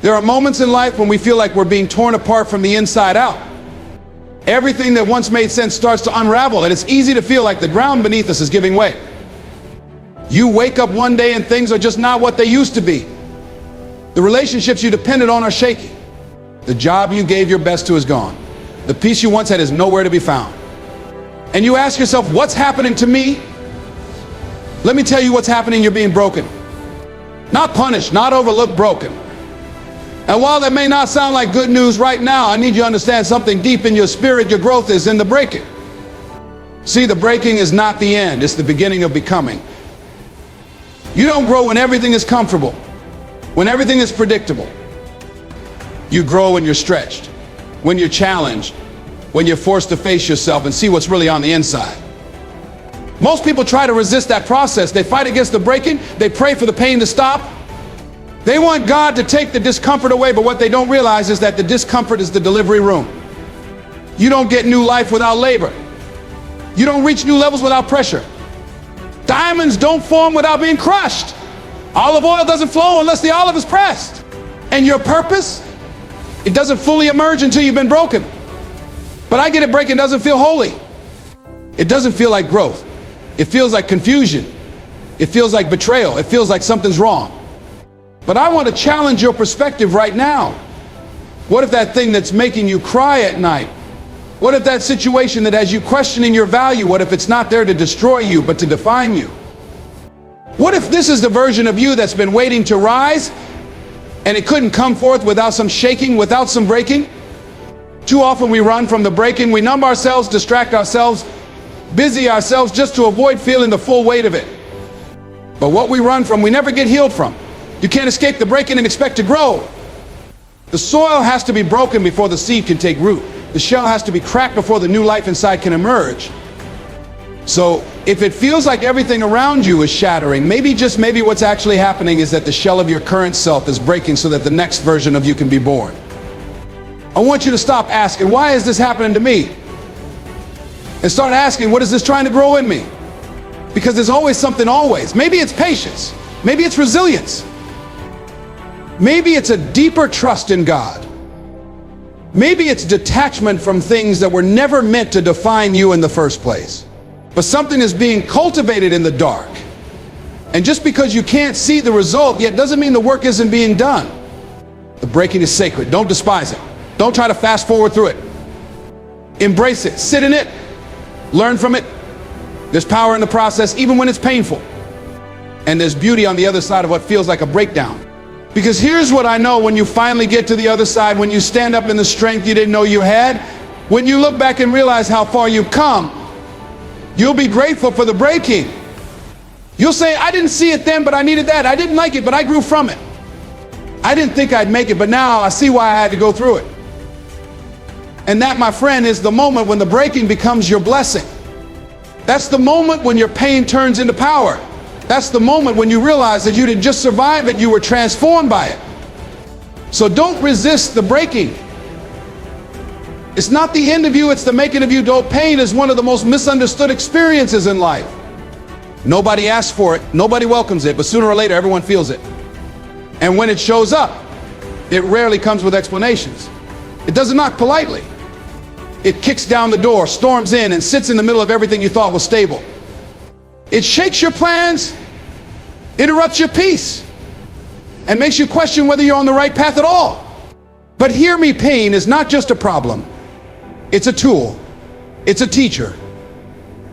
There are moments in life when we feel like we're being torn apart from the inside out. Everything that once made sense starts to unravel, and it's easy to feel like the ground beneath us is giving way. You wake up one day and things are just not what they used to be. The relationships you depended on are shaky. The job you gave your best to is gone. The peace you once had is nowhere to be found. And you ask yourself, what's happening to me? Let me tell you what's happening. You're being broken. Not punished, not overlooked, broken. And while that may not sound like good news right now, I need you to understand something deep in your spirit. Your growth is in the breaking. See, the breaking is not the end. It's the beginning of becoming. You don't grow when everything is comfortable, when everything is predictable. You grow when you're stretched, when you're challenged, when you're forced to face yourself and see what's really on the inside. Most people try to resist that process. They fight against the breaking. They pray for the pain to stop. They want God to take the discomfort away, but what they don't realize is that the discomfort is the delivery room. You don't get new life without labor. You don't reach new levels without pressure. Diamonds don't form without being crushed. Olive oil doesn't flow unless the olive is pressed. And your purpose, it doesn't fully emerge until you've been broken. But I get it, breaking doesn't feel holy. It doesn't feel like growth. It feels like confusion. It feels like betrayal. It feels like something's wrong. But I want to challenge your perspective right now. What if that thing that's making you cry at night? What if that situation that has you questioning your value, what if it's not there to destroy you, but to define you? What if this is the version of you that's been waiting to rise, and it couldn't come forth without some shaking, without some breaking? Too often we run from the breaking. We numb ourselves, distract ourselves, busy ourselves just to avoid feeling the full weight of it. But what we run from, we never get healed from. You can't escape the breaking and expect to grow. The soil has to be broken before the seed can take root. The shell has to be cracked before the new life inside can emerge. So if it feels like everything around you is shattering, maybe, just maybe, what's actually happening is that the shell of your current self is breaking so that the next version of you can be born. I want you to stop asking, why is this happening to me? And start asking, what is this trying to grow in me? Because there's always something always. Maybe it's patience. Maybe it's resilience. Maybe it's a deeper trust in God. Maybe it's detachment from things that were never meant to define you in the first place. But something is being cultivated in the dark. And just because you can't see the result yet doesn't mean the work isn't being done. The breaking is sacred. Don't despise it. Don't try to fast forward through it. Embrace it. Sit in it. Learn from it. There's power in the process, even when it's painful. And there's beauty on the other side of what feels like a breakdown. Because here's what I know: when you finally get to the other side, when you stand up in the strength you didn't know you had, when you look back and realize how far you've come, you'll be grateful for the breaking. You'll say, I didn't see it then, but I needed that. I didn't like it, but I grew from it. I didn't think I'd make it, but now I see why I had to go through it. And that, my friend, is the moment when the breaking becomes your blessing. That's the moment when your pain turns into power. That's the moment when you realize that you didn't just survive it, you were transformed by it. So don't resist the breaking. It's not the end of you, it's the making of you. Pain is one of the most misunderstood experiences in life. Nobody asks for it, nobody welcomes it, but sooner or later everyone feels it. And when it shows up, it rarely comes with explanations. It doesn't knock politely. It kicks down the door, storms in, and sits in the middle of everything you thought was stable. It shakes your plans, interrupts your peace, and makes you question whether you're on the right path at all. But hear me, pain is not just a problem. It's a tool. It's a teacher.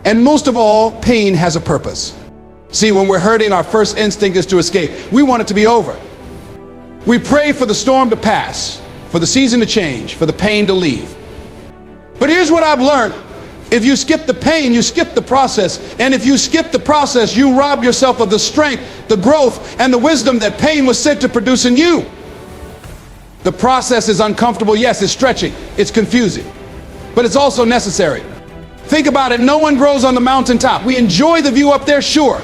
And most of all, pain has a purpose. See, when we're hurting, our first instinct is to escape. We want it to be over. We pray for the storm to pass, for the season to change, for the pain to leave. But here's what I've learned. If you skip the pain, you skip the process. And if you skip the process, you rob yourself of the strength, the growth, and the wisdom that pain was sent to produce in you. The process is uncomfortable. Yes, it's stretching. It's confusing. But it's also necessary. Think about it. No one grows on the mountaintop. We enjoy the view up there, sure.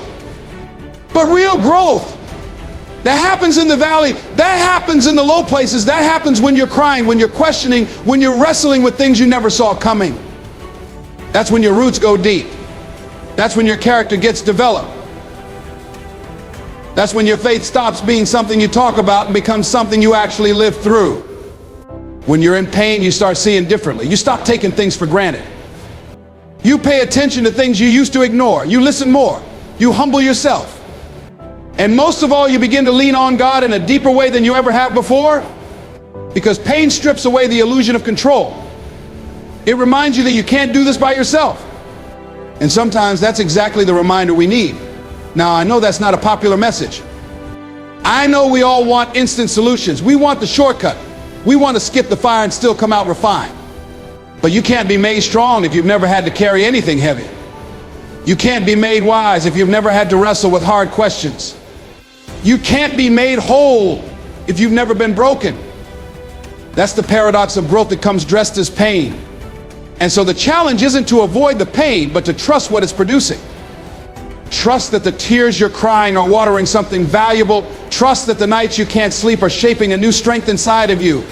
But real growth, that happens in the valley. That happens in the low places. That happens when you're crying, when you're questioning, when you're wrestling with things you never saw coming. That's when your roots go deep. That's when your character gets developed. That's when your faith stops being something you talk about and becomes something you actually live through. When you're in pain, you start seeing differently. You stop taking things for granted. You pay attention to things you used to ignore. You listen more. You humble yourself. And most of all, you begin to lean on God in a deeper way than you ever have before, because pain strips away the illusion of control. It reminds you that you can't do this by yourself. And sometimes that's exactly the reminder we need. Now, I know that's not a popular message. I know we all want instant solutions. We want the shortcut. We want to skip the fire and still come out refined. But you can't be made strong if you've never had to carry anything heavy. You can't be made wise if you've never had to wrestle with hard questions. You can't be made whole if you've never been broken. That's the paradox of growth that comes dressed as pain. And so the challenge isn't to avoid the pain, but to trust what it's producing. Trust that the tears you're crying are watering something valuable. Trust that the nights you can't sleep are shaping a new strength inside of you.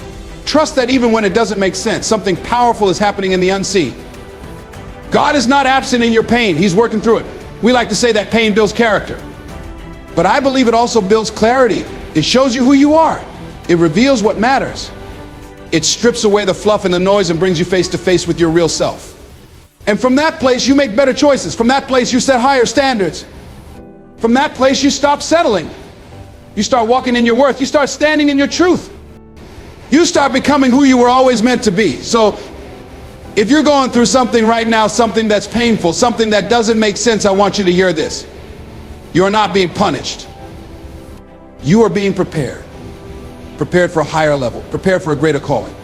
Trust that even when it doesn't make sense, something powerful is happening in the unseen. God is not absent in your pain. He's working through it. We like to say that pain builds character. But I believe it also builds clarity. It shows you who you are. It reveals what matters. It strips away the fluff and the noise and brings you face to face with your real self. And from that place, you make better choices. From that place, you set higher standards. From that place, you stop settling. You start walking in your worth. You start standing in your truth. You start becoming who you were always meant to be. So if you're going through something right now, something that's painful, something that doesn't make sense, I want you to hear this. You're not being punished. You are being prepared. Prepared for a higher level. Prepared for a greater calling.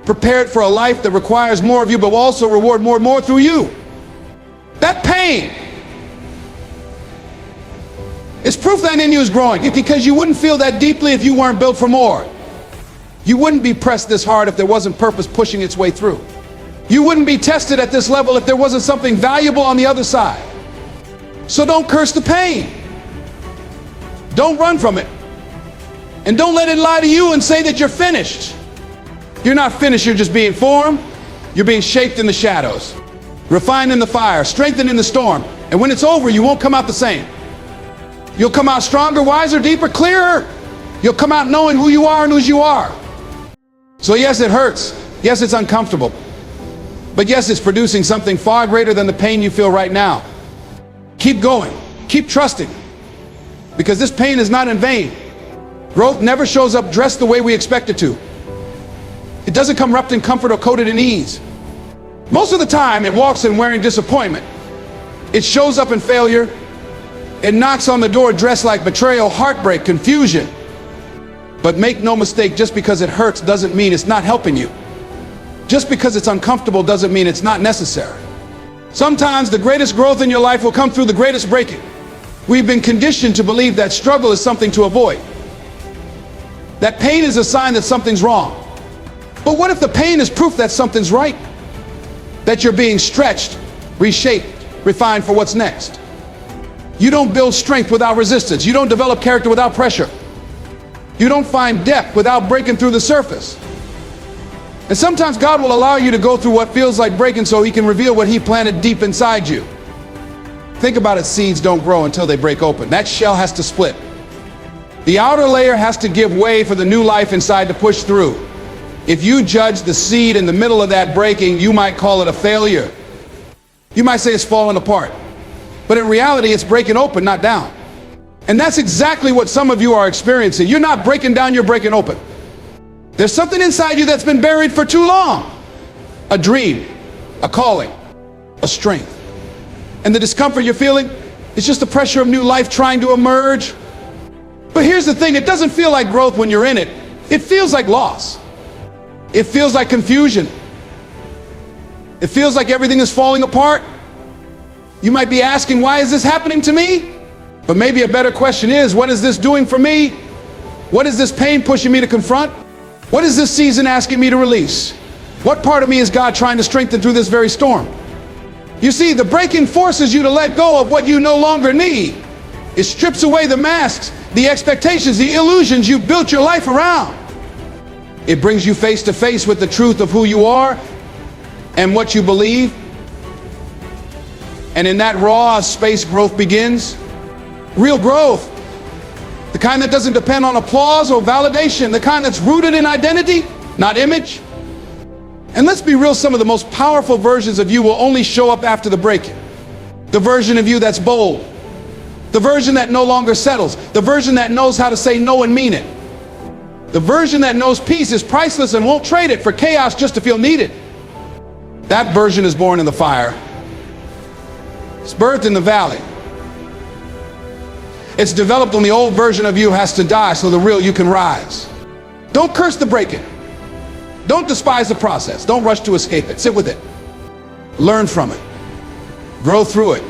Prepared for a life that requires more of you, but will also reward more and more through you. That pain is proof that in you is growing, because you wouldn't feel that deeply if you weren't built for more. You wouldn't be pressed this hard if there wasn't purpose pushing its way through. You wouldn't be tested at this level if there wasn't something valuable on the other side. So don't curse the pain. Don't run from it. And don't let it lie to you and say that you're finished. You're not finished, you're just being formed. You're being shaped in the shadows, refined in the fire, strengthened in the storm. And when it's over, you won't come out the same. You'll come out stronger, wiser, deeper, clearer. You'll come out knowing who you are and whose you are. So yes, it hurts. Yes, it's uncomfortable. But yes, it's producing something far greater than the pain you feel right now. Keep going. Keep trusting. Because this pain is not in vain. Growth never shows up dressed the way we expect it to. It doesn't come wrapped in comfort or coated in ease. Most of the time, it walks in wearing disappointment. It shows up in failure. It knocks on the door dressed like betrayal, heartbreak, confusion. But make no mistake, just because it hurts doesn't mean it's not helping you. Just because it's uncomfortable doesn't mean it's not necessary. Sometimes the greatest growth in your life will come through the greatest breaking. We've been conditioned to believe that struggle is something to avoid. That pain is a sign that something's wrong. But what if the pain is proof that something's right? That you're being stretched, reshaped, refined for what's next. You don't build strength without resistance. You don't develop character without pressure. You don't find depth without breaking through the surface. And sometimes God will allow you to go through what feels like breaking so He can reveal what He planted deep inside you. Think about it, seeds don't grow until they break open. That shell has to split. The outer layer has to give way for the new life inside to push through. If you judge the seed in the middle of that breaking, you might call it a failure. You might say it's falling apart. But in reality, it's breaking open, not down. And that's exactly what some of you are experiencing. You're not breaking down, you're breaking open. There's something inside you that's been buried for too long. A dream, a calling, a strength. And the discomfort you're feeling, it's just the pressure of new life trying to emerge. But here's the thing, it doesn't feel like growth when you're in it. It feels like loss. It feels like confusion. It feels like everything is falling apart. You might be asking, why is this happening to me? But maybe a better question is, what is this doing for me? What is this pain pushing me to confront? What is this season asking me to release? What part of me is God trying to strengthen through this very storm? You see, the breaking forces you to let go of what you no longer need. It strips away the masks, the expectations, the illusions you've built your life around. It brings you face to face with the truth of who you are and what you believe. And in that raw space, growth begins. Real growth. The kind that doesn't depend on applause or validation. The kind that's rooted in identity, not image. And let's be real, some of the most powerful versions of you will only show up after the breaking. The version of you that's bold. The version that no longer settles. The version that knows how to say no and mean it. The version that knows peace is priceless and won't trade it for chaos just to feel needed. That version is born in the fire. It's birthed in the valley. It's developed when the old version of you has to die so the real you can rise. Don't curse the breaking. Don't despise the process. Don't rush to escape it. Sit with it. Learn from it. Grow through it.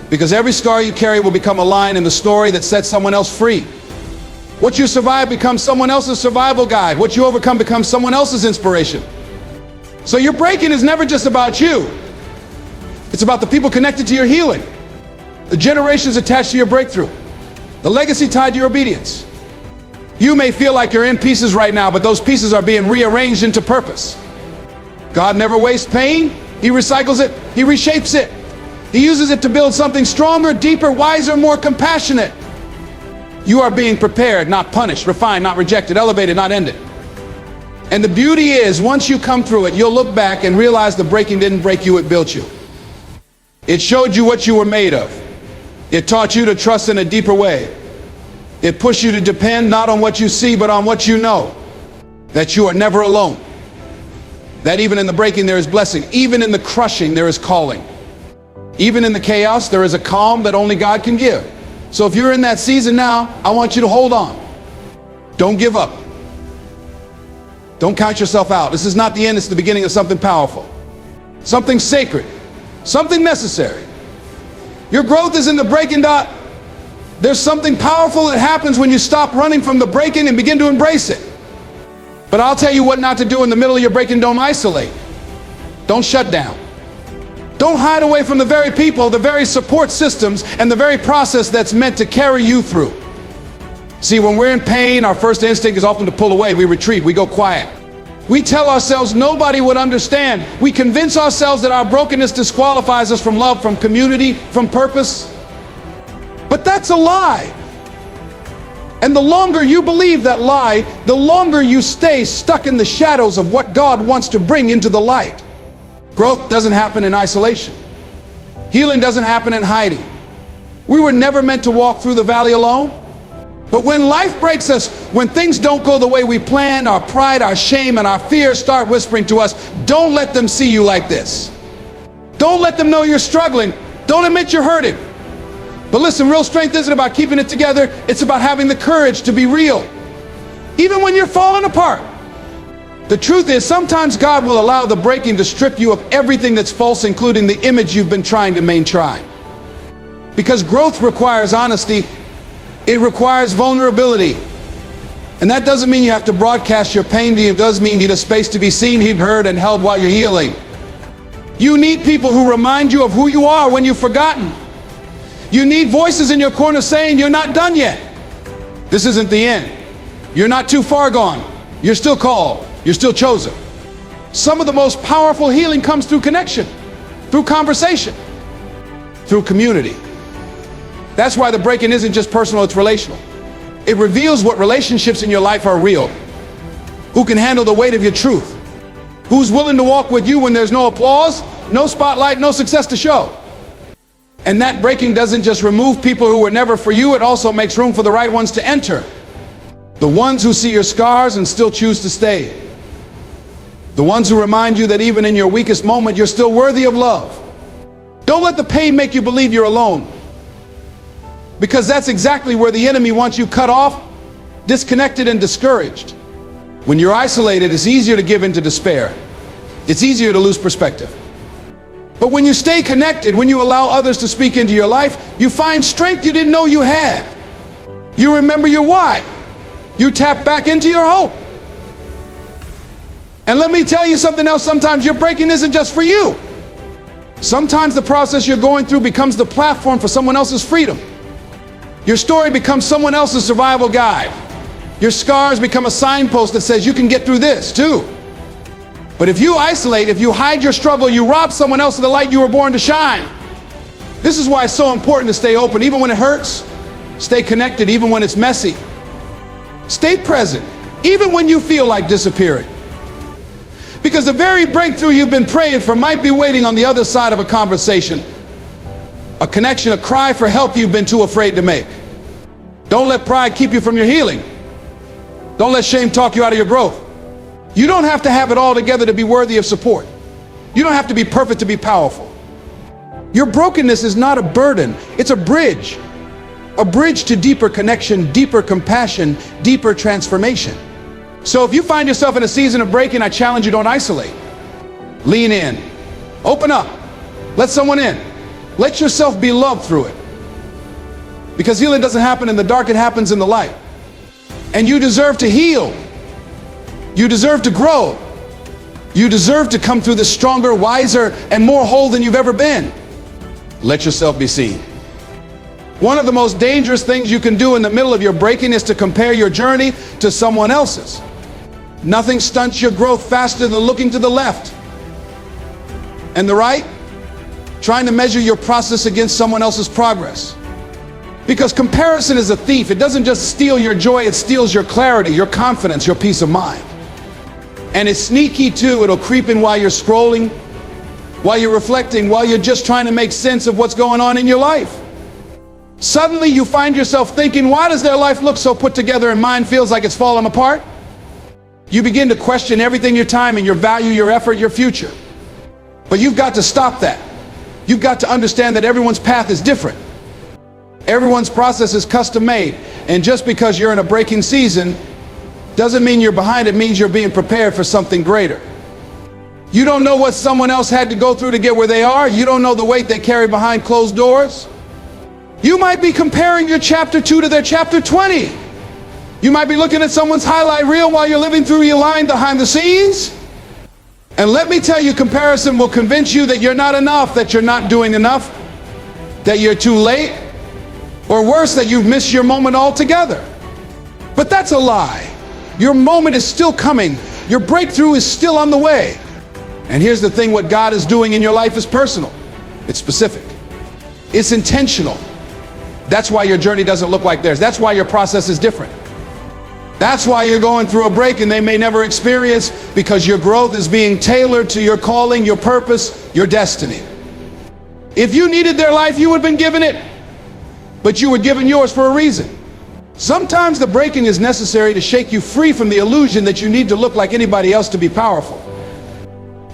Because every scar you carry will become a line in the story that sets someone else free. What you survive becomes someone else's survival guide. What you overcome becomes someone else's inspiration. So your breaking is never just about you. It's about the people connected to your healing, the generations attached to your breakthrough, the legacy tied to your obedience. You may feel like you're in pieces right now, but those pieces are being rearranged into purpose. God never wastes pain. He recycles it. He reshapes it. He uses it to build something stronger, deeper, wiser, more compassionate. You are being prepared, not punished, refined, not rejected, elevated, not ended. And the beauty is, once you come through it, you'll look back and realize the breaking didn't break you, it built you. It showed you what you were made of. It taught you to trust in a deeper way. It pushed you to depend not on what you see, but on what you know. That you are never alone. That even in the breaking there is blessing. Even in the crushing there is calling. Even in the chaos there is a calm that only God can give. So if you're in that season now, I want you to hold on. Don't give up. Don't count yourself out. This is not the end, it's the beginning of something powerful. Something sacred. Something necessary. Your growth is in the breaking. There's something powerful that happens when you stop running from the breaking and begin to embrace it. But I'll tell you what not to do in the middle of your breaking. Don't isolate. Don't shut down. Don't hide away from the very people, the very support systems, and the very process that's meant to carry you through. See, when we're in pain, our first instinct is often to pull away. We retreat. We go quiet. We tell ourselves nobody would understand. We convince ourselves that our brokenness disqualifies us from love, from community, from purpose. But that's a lie. And the longer you believe that lie, the longer you stay stuck in the shadows of what God wants to bring into the light. Growth doesn't happen in isolation. Healing doesn't happen in hiding. We were never meant to walk through the valley alone. But when life breaks us, when things don't go the way we planned, our pride, our shame, and our fears start whispering to us, don't let them see you like this. Don't let them know you're struggling. Don't admit you're hurting. But listen, real strength isn't about keeping it together. It's about having the courage to be real. Even when you're falling apart. The truth is, sometimes God will allow the breaking to strip you of everything that's false, including the image you've been trying to maintain. Because growth requires honesty. It requires vulnerability. And that doesn't mean you have to broadcast your pain. It does mean you need a space to be seen, heard, and held while you're healing. You need people who remind you of who you are when you've forgotten. You need voices in your corner saying you're not done yet. This isn't the end. You're not too far gone. You're still called. You're still chosen. Some of the most powerful healing comes through connection, through conversation, through community. That's why the breaking isn't just personal, it's relational. It reveals what relationships in your life are real. Who can handle the weight of your truth? Who's willing to walk with you when there's no applause, no spotlight, no success to show? And that breaking doesn't just remove people who were never for you, it also makes room for the right ones to enter. The ones who see your scars and still choose to stay. The ones who remind you that even in your weakest moment, you're still worthy of love. Don't let the pain make you believe you're alone. Because that's exactly where the enemy wants you cut off, disconnected, and discouraged. When you're isolated, it's easier to give in to despair. It's easier to lose perspective. But when you stay connected, when you allow others to speak into your life, you find strength you didn't know you had. You remember your why. You tap back into your hope. And let me tell you something else, sometimes your breaking isn't just for you. Sometimes the process you're going through becomes the platform for someone else's freedom. Your story becomes someone else's survival guide. Your scars become a signpost that says you can get through this too. But if you isolate, if you hide your struggle, you rob someone else of the light you were born to shine. This is why it's so important to stay open, even when it hurts, Stay connected even when it's messy. Stay present even when you feel like disappearing. Because the very breakthrough you've been praying for might be waiting on the other side of a conversation, a connection, a cry for help you've been too afraid to make. Don't let pride keep you from your healing. Don't let shame talk you out of your growth. You don't have to have it all together to be worthy of support. You don't have to be perfect to be powerful. Your brokenness is not a burden, it's a bridge to deeper connection, deeper compassion, deeper transformation. So if you find yourself in a season of breaking, I challenge you, don't isolate. Lean in, open up, let someone in, let yourself be loved through it. Because healing doesn't happen in the dark, it happens in the light. And you deserve to heal. You deserve to grow. You deserve to come through this stronger, wiser, and more whole than you've ever been. Let yourself be seen. One of the most dangerous things you can do in the middle of your breaking is to compare your journey to someone else's. Nothing stunts your growth faster than looking to the left and the right, trying to measure your process against someone else's progress. Because comparison is a thief. It doesn't just steal your joy, it steals your clarity, your confidence, your peace of mind. And it's sneaky too. It'll creep in while you're scrolling, while you're reflecting, while you're just trying to make sense of what's going on in your life. Suddenly you find yourself thinking, why does their life look so put together and mine feels like it's falling apart? You begin to question everything, your time and your value, your effort, your future. But you've got to stop that. You've got to understand that everyone's path is different. Everyone's process is custom made. And just because you're in a breaking season doesn't mean you're behind. It means you're being prepared for something greater. You don't know what someone else had to go through to get where they are. You don't know the weight they carry behind closed doors. You might be comparing your chapter 2 to their chapter 20. You might be looking at someone's highlight reel while you're living through your line behind the scenes. And let me tell you, comparison will convince you that you're not enough, that you're not doing enough, that you're too late, or worse, that you've missed your moment altogether. But that's a lie. Your moment is still coming. Your breakthrough is still on the way. And here's the thing, what God is doing in your life is personal. It's specific. It's intentional. That's why your journey doesn't look like theirs. That's why your process is different. That's why you're going through a break and they may never experience, because your growth is being tailored to your calling, your purpose, your destiny. If you needed their life, you would have been given it. But you were given yours for a reason. Sometimes the breaking is necessary to shake you free from the illusion that you need to look like anybody else to be powerful.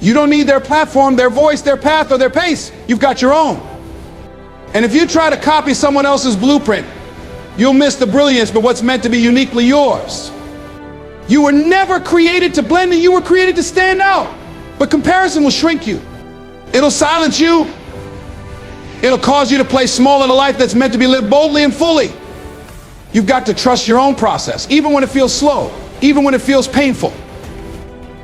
You don't need their platform, their voice, their path, or their pace. You've got your own. And if you try to copy someone else's blueprint, you'll miss the brilliance but what's meant to be uniquely yours. You were never created to blend in, you were created to stand out. But comparison will shrink you. It'll silence you. It'll cause you to play small in a life that's meant to be lived boldly and fully. You've got to trust your own process, even when it feels slow, even when it feels painful,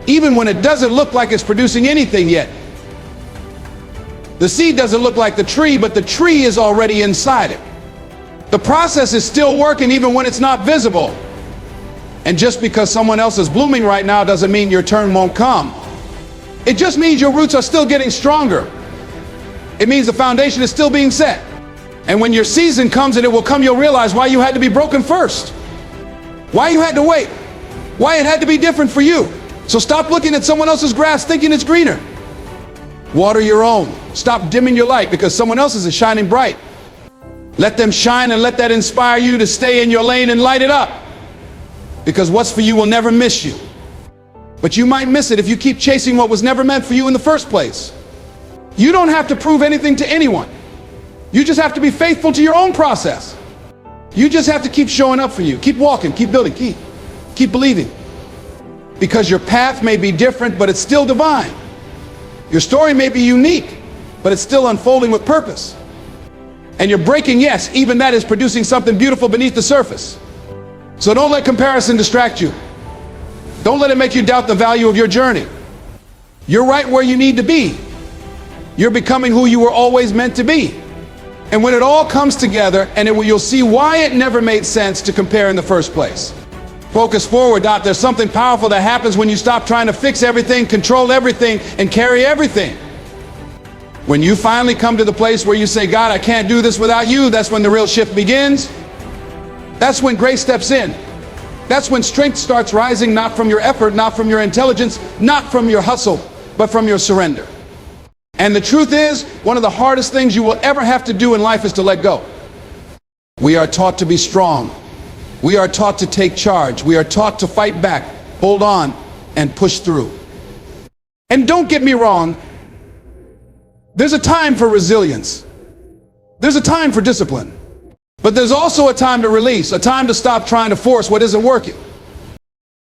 even when it doesn't look like it's producing anything yet. The seed doesn't look like the tree, but the tree is already inside it. The process is still working even when it's not visible. And just because someone else is blooming right now doesn't mean your turn won't come. It just means your roots are still getting stronger. It means the foundation is still being set. And when your season comes, and it will come, you'll realize why you had to be broken first. Why you had to wait. Why it had to be different for you. So stop looking at someone else's grass thinking it's greener. Water your own. Stop dimming your light because someone else's is shining bright. Let them shine and let that inspire you to stay in your lane and light it up. Because what's for you will never miss you. But you might miss it if you keep chasing what was never meant for you in the first place. You don't have to prove anything to anyone. You just have to be faithful to your own process. You just have to keep showing up for you. Keep walking, keep building, keep believing. Because your path may be different, but it's still divine. Your story may be unique, but it's still unfolding with purpose. And you're breaking, yes, even that is producing something beautiful beneath the surface. So don't let comparison distract you. Don't let it make you doubt the value of your journey. You're right where you need to be. You're becoming who you were always meant to be. And when it all comes together, you'll see why it never made sense to compare in the first place. Focus forward, Doc. There's something powerful that happens when you stop trying to fix everything, control everything, and carry everything. When you finally come to the place where you say, God, I can't do this without you, that's when the real shift begins. That's when grace steps in. That's when strength starts rising, not from your effort, not from your intelligence, not from your hustle, but from your surrender. And the truth is, one of the hardest things you will ever have to do in life is to let go. We are taught to be strong. We are taught to take charge. We are taught to fight back, hold on, and push through. And don't get me wrong, there's a time for resilience. There's a time for discipline. But there's also a time to release, a time to stop trying to force what isn't working.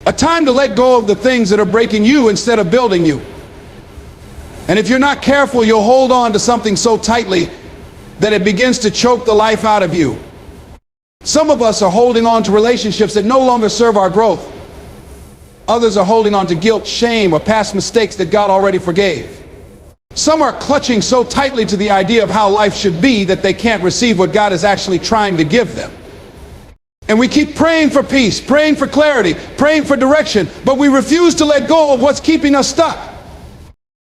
A time to let go of the things that are breaking you instead of building you. And if you're not careful, you'll hold on to something so tightly that it begins to choke the life out of you. Some of us are holding on to relationships that no longer serve our growth. Others are holding on to guilt, shame, or past mistakes that God already forgave. Some are clutching so tightly to the idea of how life should be that they can't receive what God is actually trying to give them. And we keep praying for peace, praying for clarity, praying for direction, but we refuse to let go of what's keeping us stuck.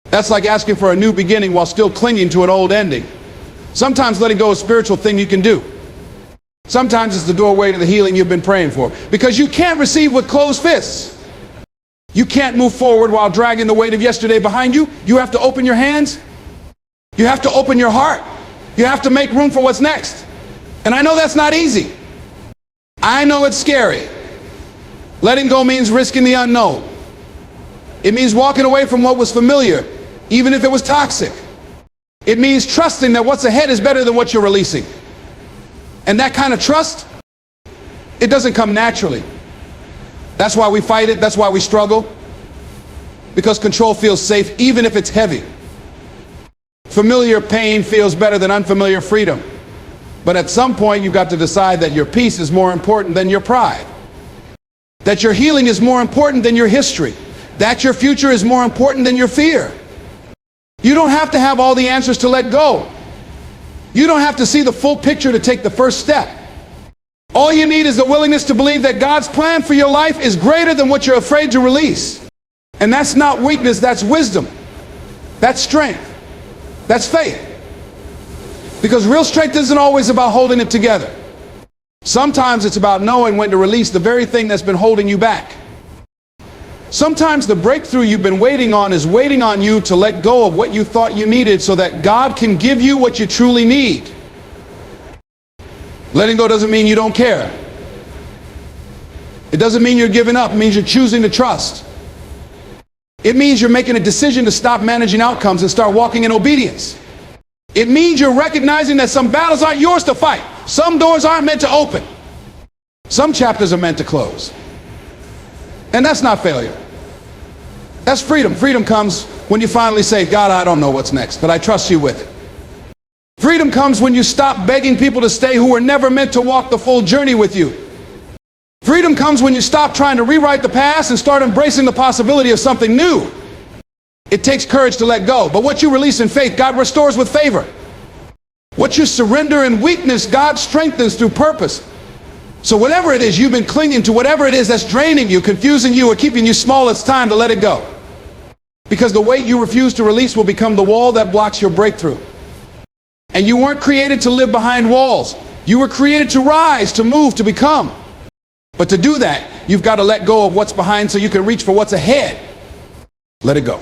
That's like asking for a new beginning while still clinging to an old ending. Sometimes letting go is a spiritual thing you can do. Sometimes it's the doorway to the healing you've been praying for, because you can't receive with closed fists. You can't move forward while dragging the weight of yesterday behind you. You have to open your hands. You have to open your heart. You have to make room for what's next. And I know that's not easy. I know it's scary. Letting go means risking the unknown. It means walking away from what was familiar, even if it was toxic. It means trusting that what's ahead is better than what you're releasing. And that kind of trust, it doesn't come naturally. That's why we fight it. That's why we struggle. Because control feels safe, even if it's heavy. Familiar pain feels better than unfamiliar freedom. But at some point, you've got to decide that your peace is more important than your pride. That your healing is more important than your history. That your future is more important than your fear. You don't have to have all the answers to let go. You don't have to see the full picture to take the first step. All you need is the willingness to believe that God's plan for your life is greater than what you're afraid to release. And that's not weakness, that's wisdom. That's strength. That's faith. Because real strength isn't always about holding it together. Sometimes it's about knowing when to release the very thing that's been holding you back. Sometimes the breakthrough you've been waiting on is waiting on you to let go of what you thought you needed so that God can give you what you truly need. Letting go doesn't mean you don't care. It doesn't mean you're giving up. It means you're choosing to trust. It means you're making a decision to stop managing outcomes and start walking in obedience. It means you're recognizing that some battles aren't yours to fight. Some doors aren't meant to open. Some chapters are meant to close. And that's not failure. That's freedom. Freedom comes when you finally say, God, I don't know what's next, but I trust you with it. Freedom comes when you stop begging people to stay who were never meant to walk the full journey with you. Freedom comes when you stop trying to rewrite the past and start embracing the possibility of something new. It takes courage to let go, but what you release in faith, God restores with favor. What you surrender in weakness, God strengthens through purpose. So whatever it is you've been clinging to, whatever it is that's draining you, confusing you, or keeping you small, it's time to let it go. Because the weight you refuse to release will become the wall that blocks your breakthrough. And you weren't created to live behind walls. You were created to rise, to move, to become. But to do that, you've got to let go of what's behind so you can reach for what's ahead. Let it go.